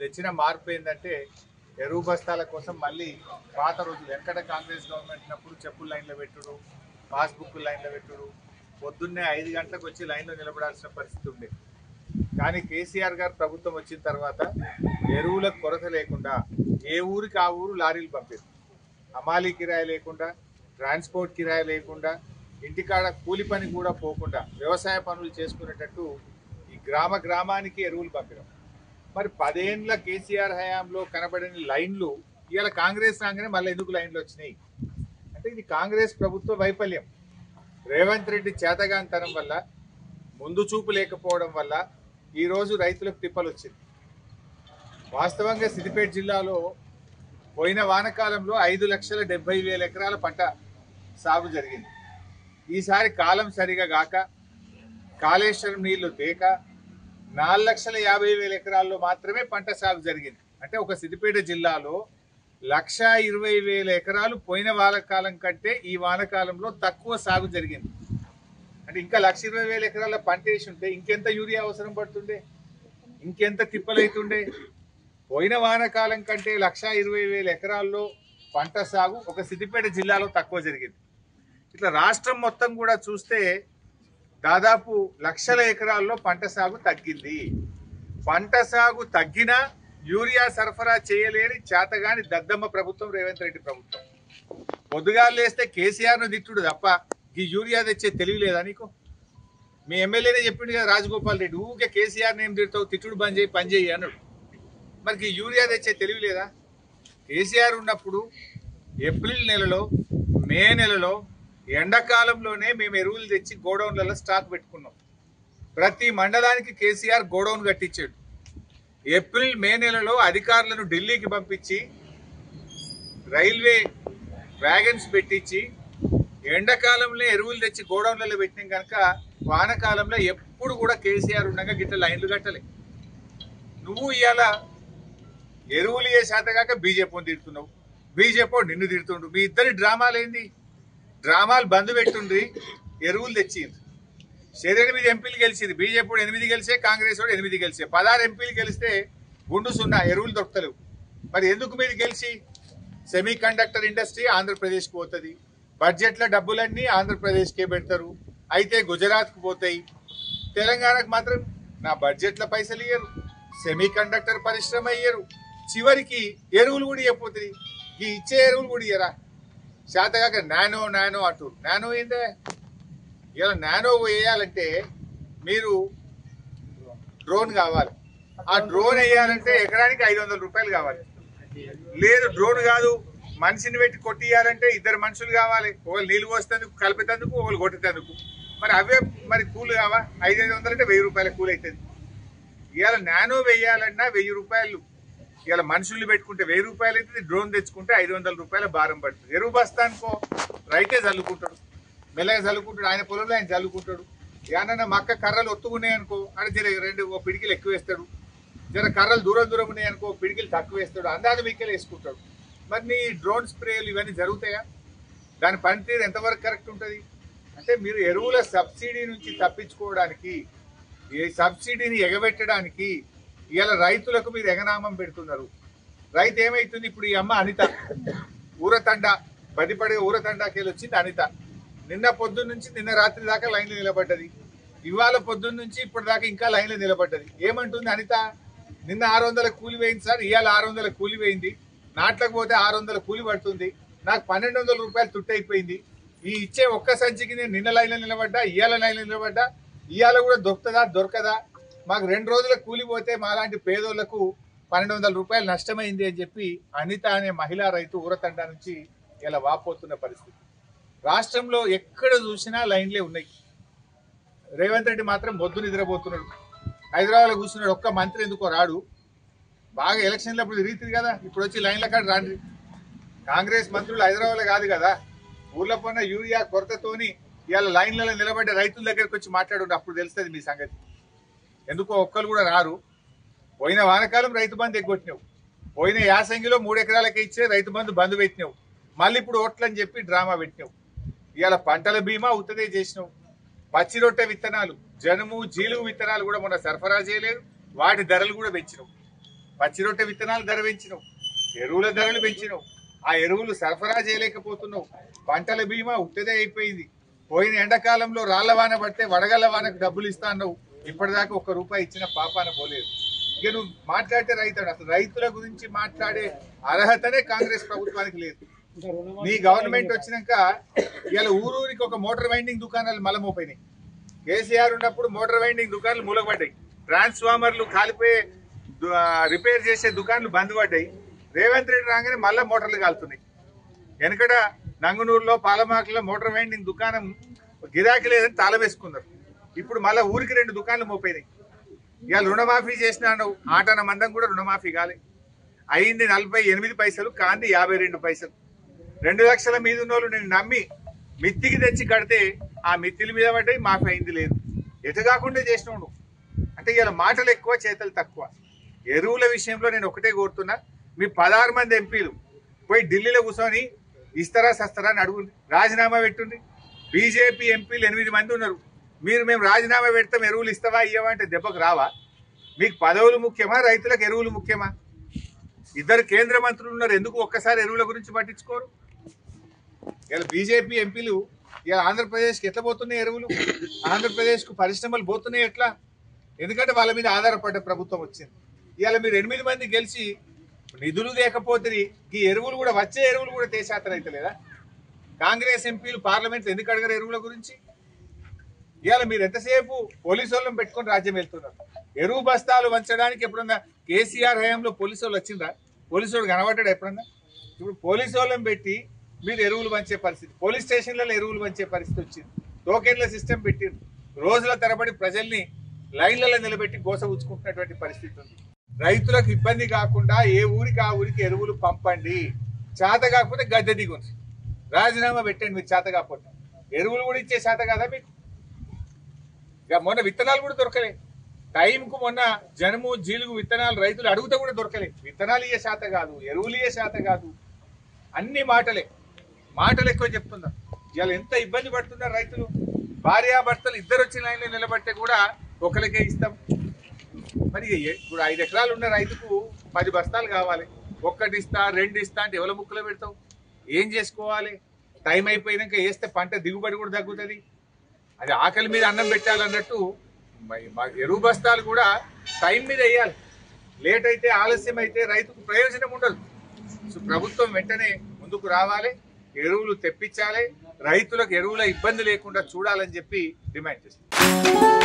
తెచ్చిన మార్పు ఏంటంటే ఎరువు బస్తాల కోసం మళ్ళీ పాత రోజులు ఎక్కడ కాంగ్రెస్ గవర్నమెంట్ ఉన్నప్పుడు చెప్పులు లైన్లో పెట్టుడు, పాస్బుక్ లైన్లో పెట్టుడు, పొద్దున్నే 5 గంటలకు వచ్చి లైన్లో నిలబడాల్సిన పరిస్థితి ఉంది. కానీ కేసీఆర్ గారు ప్రభుత్వం వచ్చిన తర్వాత ఎరువులకు కొరత లేకుండా ఏ ఊరికి ఆ ఊరు లారీలు పంపారు. హమాలీ కిరాయి లేకుండా, ట్రాన్స్పోర్ట్ కిరాయి లేకుండా, ఇంటికాడ కూలి పని కూడా పోకుండా వ్యవసాయ పనులు చేసుకునేటట్టు ఈ గ్రామానికి ఎరువులు పంపినాం. మరి 10 ఏళ్ల కేసీఆర్ హయాంలో కనబడిన లైన్లు ఇవాళ కాంగ్రెస్ రాగానే మళ్ళీ ఎందుకు లైన్లు వచ్చినాయి అంటే ఇది కాంగ్రెస్ ప్రభుత్వ వైఫల్యం. రేవంత్ రెడ్డి చేతగాంతనం వల్ల, ముందు చూపు లేకపోవడం వల్ల ఈరోజు రైతులకు తిప్పలు వచ్చింది. వాస్తవంగా సిద్దిపేట జిల్లాలో పోయిన వానకాలంలో 5,70,000 ఎకరాల పంట సాగు జరిగింది. ఈసారి కాలం సరిగా గాక, కాళేశ్వరం నీళ్లు తేక 4,50,000 ఎకరాల్లో మాత్రమే పంట సాగు జరిగింది. అంటే ఒక సిద్దిపేట జిల్లాలో 1,20,000 ఎకరాలు పోయిన వానకాలం కంటే ఈ వానకాలంలో తక్కువ సాగు జరిగింది. అంటే ఇంకా 1,20,000 ఎకరాల పంట వేసి ఉంటే ఇంకెంత యూరియా అవసరం పడుతుండే, ఇంకెంత తిప్పలైతుండే. పోయిన వానకాలం కంటే 1,20,000 ఎకరాల్లో పంట సాగు ఒక సిద్దిపేట జిల్లాలో తక్కువ జరిగింది. ఇట్లా రాష్ట్రం మొత్తం కూడా చూస్తే దాదాపు లక్షల ఎకరాల్లో పంట సాగు తగ్గింది. పంట సాగు తగ్గినా యూరియా సరఫరా చేయలేని చేతగాని దద్దమ్మ ప్రభుత్వం రేవంత్ రెడ్డి ప్రభుత్వం. పొద్దుగాలు లేస్తే కేసీఆర్ను తిట్టుడు తప్ప ఈ యూరియా తెచ్చే తెలివి లేదా నీకు? మీ ఎమ్మెల్యేనే చెప్పిండు కదా రాజగోపాల్ రెడ్డి, ఊకే కేసీఆర్ని ఏం తిడతావు, తిట్టుడు బంద్ చేయి, పని చేయి అన్నాడు. మరి ఈ యూరియా తెచ్చే తెలివి లేదా? కేసీఆర్ ఉన్నప్పుడు ఏప్రిల్ నెలలో, మే నెలలో, ఎండాకాలంలోనే మేము ఎరువులు తెచ్చి గోడౌన్లలో స్టాక్ పెట్టుకున్నాం. ప్రతి మండలానికి కేసీఆర్ గోడౌన్ కట్టించాడు. ఏప్రిల్ మే నెలలో అధికారులను ఢిల్లీకి పంపించి రైల్వే వ్యాగన్స్ పెట్టించి ఎండాకాలంలో ఎరువులు తెచ్చి గోడౌన్లలో పెట్టినాం కనుక వానకాలంలో ఎప్పుడు కూడా కేసీఆర్ ఉండగా గిట్ల లైన్లు కట్టలే. నువ్వు ఇవాళ ఎరువులు ఏ శాతగాక బీజేపీని తిడుతున్నావు, బీజేపీ నిన్ను తిడుతుండు. మీ ఇద్దరి డ్రామాలు ఏంది? డ్రామాలు బంద్ పెట్టుండ్రి, ఎరువులు తెచ్చింది. 8 ఎంపీలు గెలిచింది, బీజేపీ 8 గెలిచే, కాంగ్రెస్ 8 గెలిచే. 16 ఎంపీలు గెలిస్తే గుండు 0, ఎరువులు దొరకలేవు. మరి ఎందుకు మీరు గెలిచి? సెమీ కండక్టర్ ఇండస్ట్రీ ఆంధ్రప్రదేశ్కి పోతుంది, బడ్జెట్లో డబ్బులన్నీ ఆంధ్రప్రదేశ్కే పెడతారు, అయితే గుజరాత్కు పోతాయి. తెలంగాణకు మాత్రం నా బడ్జెట్లో పైసలు ఇయ్యరు, సెమీ కండక్టర్ పరిశ్రమ ఇయ్యరు, చివరికి ఎరువులు కూడా ఇవ్వపోతుంది. ఈ ఇచ్చే ఎరువులు కూడా ఇయ్యరా? శాతగాక నానో అంటూ. నానో ఏందే? ఇలా నానో వేయాలంటే మీరు డ్రోన్ కావాలి. ఆ డ్రోన్ వేయాలంటే ఎకరానికి 500 రూపాయలు కావాలి. లేదు డ్రోన్ కాదు, మనిషిని పెట్టి కొట్టియాలంటే 2 మనుషులు కావాలి. ఒకళ్ళు నీళ్ళు పోసేందుకు, కలిపేందుకు, ఒకళ్ళు కొట్టేందుకు. మరి అవే మరి కూలి కావా? 500 అంటే 1000 రూపాయల కూలి అవుతుంది. ఇవాళ నానో వేయాలన్నా 1000 రూపాయలు. ఇవాళ మనుషుల్ని పెట్టుకుంటే 1000 రూపాయలు అవుతుంది, డ్రోన్ తెచ్చుకుంటే 500 రూపాయల భారం పడుతుంది. ఎరువు బస్తానికో రైతే చల్లుకుంటాడు, మెల్లగా చల్లుకుంటాడు, ఆయన పొలంలో ఆయన చల్లుకుంటాడు. ఏమన్నా మక్క కర్రలు ఒత్తుకున్నాయనుకో అని జర 2 పిడికిలు ఎక్కువ వేస్తాడు, జర కర్రలు దూరం ఉన్నాయనుకో పిడికిలు తక్కువ వేస్తాడు, అందాజ మీకెళ్ళి వేసుకుంటాడు. మరి నీ డ్రోన్ స్ప్రేలు ఇవన్నీ జరుగుతాయా? దాని పనితీరు ఎంతవరకు కరెక్ట్ ఉంటుంది? అంటే మీరు ఎరువుల సబ్సిడీ నుంచి తప్పించుకోవడానికి, ఈ సబ్సిడీని ఎగబెట్టడానికి ఇవాళ రైతులకు మీరు ఎగనామం పెడుతున్నారు. రైతు ఏమైతుంది? ఇప్పుడు ఈ అమ్మ అనిత ఊరతండ, బదిపడే ఊరతండాకెళ్ళి వచ్చింది అనిత. నిన్న పొద్దున్న నుంచి నిన్న రాత్రి దాకా లైన్లో నిలబడ్డది, ఇవాళ పొద్దున్న నుంచి ఇప్పటిదాకా ఇంకా లైన్లో నిలబడ్డది. ఏమంటుంది అనిత? నిన్న 600 కూలి వేయింది సార్, ఇవాళ 600 కూలి వేయింది, నాట్లకు పోతే 600 కూలి పడుతుంది, నాకు 1,200 రూపాయలు తుట్టయిపోయింది. ఈ ఇచ్చే ఒక్క సంచికి నేను నిన్న లైన్లో నిలబడ్డా, ఇవాళ లైన్లో నిలబడ్డా, ఇవాళ కూడా దొరుకుతుందా దొరకదా? మాకు 2 రోజుల కూలి పోతే మాలాంటి పేదోళ్లకు 1,200 రూపాయలు నష్టమైంది అని చెప్పి అనిత అనే మహిళా రైతు ఊరతండా నుంచి ఇలా వాపోతున్న పరిస్థితి. రాష్ట్రంలో ఎక్కడ చూసినా లైన్లే ఉన్నాయి. రేవంత్ రెడ్డి మాత్రం బొద్దు నిద్రపోతున్నాడు, హైదరాబాద్లో కూర్చున్నాడు. ఒక్క మంత్రి ఎందుకో రాడు? బాగా ఎలక్షన్లు అప్పుడు తిరుగుతుంది కదా, ఇప్పుడు వచ్చి లైన్ల కాడ రాండి. కాంగ్రెస్ మంత్రులు హైదరాబాద్లో కాదు కదా, ఊర్లో పోయిన యూరియా కొరతతోని ఇవాళ లైన్లలో నిలబడ్డ రైతుల దగ్గరకు వచ్చి మాట్లాడు, అప్పుడు తెలుస్తుంది మీ సంగతి. ఎందుకో ఒక్కరు కూడా రారు. పోయిన వానకాలం రైతు బంధు ఎగ్గొట్టినావు, పోయిన యాసంగిలో 3 ఎకరాలకే ఇచ్చే రైతు బంధు పెట్టినావు, మళ్ళీ ఇప్పుడు ఓట్లని చెప్పి డ్రామా పెట్టినావు. ఇవాళ పంటల బీమా ఉత్తదే చేసినావు, పచ్చి రొట్టె విత్తనాలు, జనుము జీలుగు విత్తనాలు కూడా మొన్న సరఫరా చేయలేదు, వాటి ధరలు కూడా పెంచినావు. పచ్చి రొట్టె విత్తనాలు ధర పెంచినావు, ఎరువుల ధరలు పెంచినావు, ఆ ఎరువులు సరఫరా చేయలేకపోతున్నావు, పంటల బీమా ఉత్తదే అయిపోయింది. పోయిన ఎండాకాలంలో రాళ్ల వాన పడితే వడగళ్ల వానకు డబ్బులు ఇస్తా అన్నావు, ఇప్పటిదాకా ₹1 ఇచ్చిన పాపాన పోలేదు. ఇక నువ్వు మాట్లాడితే రైతు అసలు రైతుల గురించి మాట్లాడే అర్హతనే కాంగ్రెస్ ప్రభుత్వానికి లేదు. నీ గవర్నమెంట్ వచ్చినాక ఇవాళ ఊరూరికి ఒక మోటార్ వైండింగ్ దుకాణాలు మలమోపోయినాయి. కేసీఆర్ ఉన్నప్పుడు మోటార్ వైండింగ్ దుకాణాలు మూలపడ్డాయి, ట్రాన్స్ఫార్మర్లు కాలిపోయే రిపేర్ చేసే దుకాణాలు బంద్ పడ్డాయి. రేవంత్ రెడ్డి రాగానే మళ్ళా మోటార్లు కాలుతున్నాయి. వెనకట నంగునూరులో పాలమాకులో మోటార్ వైండింగ్ దుకాణం గిరాకీ లేదని తాళం వేసుకున్నారు. ఇప్పుడు మళ్ళీ ఊరికి 2 దుకాణాలు మోపోయినాయి. ఇవాళ రుణమాఫీ చేసినాను, ఆటన మందం కూడా రుణమాఫీ కాలే. అయింది 48 పైసలు, కాంది 52 పైసలు. 2 లక్షల మీద ఉన్నోళ్ళు నేను నమ్మి మిత్తికి తెచ్చి కడితే ఆ మిత్తిల మీద పడ్డాయి, మాఫీ అయింది లేదు. ఎటు కాకుండా చేసినావు అంటే ఇవాళ మాటలు ఎక్కువ చేతలు తక్కువ. ఎరువుల విషయంలో నేను ఒకటే కోరుతున్నా, మీ 16 మంది ఎంపీలు పోయి ఢిల్లీలో కూర్చొని ఇస్తారా సస్తారా అని అడుగుంది, రాజీనామా పెట్టుండి. బీజేపీ ఎంపీలు 8 మంది ఉన్నారు. మేము రాజీనామా పెడతాం, ఎరువులు ఇస్తావా ఇయ్యవా అంటే దెబ్బకు రావా? మీకు పదవులు ముఖ్యమా, రైతులకు ఎరువులు ముఖ్యమా? 2 కేంద్ర మంత్రులు ఉన్నారు, ఎందుకు ఒక్కసారి ఎరువుల గురించి పట్టించుకోరు? ఇలా బీజేపీ ఎంపీలు ఇలా ఆంధ్రప్రదేశ్కి ఎట్లా పోతున్నాయి ఎరువులు, ఆంధ్రప్రదేశ్కు పరిశ్రమలు పోతున్నాయి ఎట్లా? ఎందుకంటే వాళ్ళ మీద ఆధారపడ్డ ప్రభుత్వం వచ్చింది. ఇవాళ మీరు 8 మంది గెలిచి నిధులు లేకపోతే ఈ ఎరువులు కూడా, వచ్చే ఎరువులు కూడా దేశాతర అయితే లేదా? కాంగ్రెస్ ఎంపీలు పార్లమెంట్లో ఎందుకు అడగరు ఎరువుల గురించి? ఇవాళ మీరు ఎంతసేపు పోలీసు వాళ్ళని పెట్టుకొని రాజ్యం వెళ్తున్నారు. ఎరువు బస్తాలు వంచడానికి ఎప్పుడన్నా కేసీఆర్ హయాంలో పోలీసు వాళ్ళు వచ్చిందా? పోలీసు వాడు కనబడ్డాడు ఎప్పుడన్నా? ఇప్పుడు పోలీసు వాళ్ళని పెట్టి మీరు ఎరువులు పంచే పరిస్థితి, పోలీస్ స్టేషన్లలో ఎరువులు పంచే పరిస్థితి వచ్చింది. టోకెన్ల సిస్టమ్ పెట్టింది, రోజుల తరబడి ప్రజల్ని లైన్లలో నిలబెట్టి గోస ఉచ్చుకుంటున్నటువంటి పరిస్థితి ఉంది. రైతులకు ఇబ్బంది కాకుండా ఏ ఊరికి ఆ ఊరికి ఎరువులు పంపండి. చేత కాకపోతే గద్దె దిగుంది, రాజీనామా పెట్టండి. మీరు చేత కాకపోతే ఎరువులు కూడా ఇచ్చే చేత కదా మీకు? ఇక మొన్న విత్తనాలు కూడా దొరకలే టైంకు. మొన్న జనుము జీలుగు విత్తనాలు రైతులు అడుగుతా కూడా దొరకలే. విత్తనాలు ఇయ్యే శాత కాదు, ఎరువులు ఇయ్యే శాత కాదు, అన్ని మాటలు ఎక్కువ చెప్తున్నారు. ఇవాళ ఎంత ఇబ్బంది పడుతున్నారు రైతులు. భార్యాభర్తలు 2 వచ్చి లైన్లో నిలబడితే కూడా ఒకరికే ఇస్తాం. మరి ఇప్పుడు 5 ఎకరాలు ఉన్న రైతుకు 10 బస్తాలు కావాలి, 1 ఇస్తా 2 ఇస్తా అంటే ఎవరి ముక్కలో పెడతావు? ఏం చేసుకోవాలి? టైం అయిపోయినాక వేస్తే పంట దిగుబడి కూడా తగ్గుతుంది. అది ఆకలి మీద అన్నం పెట్టాలన్నట్టు మా ఎరువు బస్తాలు కూడా టైం మీద వేయాలి. లేట్ అయితే, ఆలస్యం అయితే రైతుకు ప్రయోజనం ఉండదు. సో ప్రభుత్వం వెంటనే ముందుకు రావాలి, ఎరువులు తెప్పించాలి, రైతులకు ఎరువుల ఇబ్బంది లేకుండా చూడాలని చెప్పి డిమాండ్ చేస్తుంది.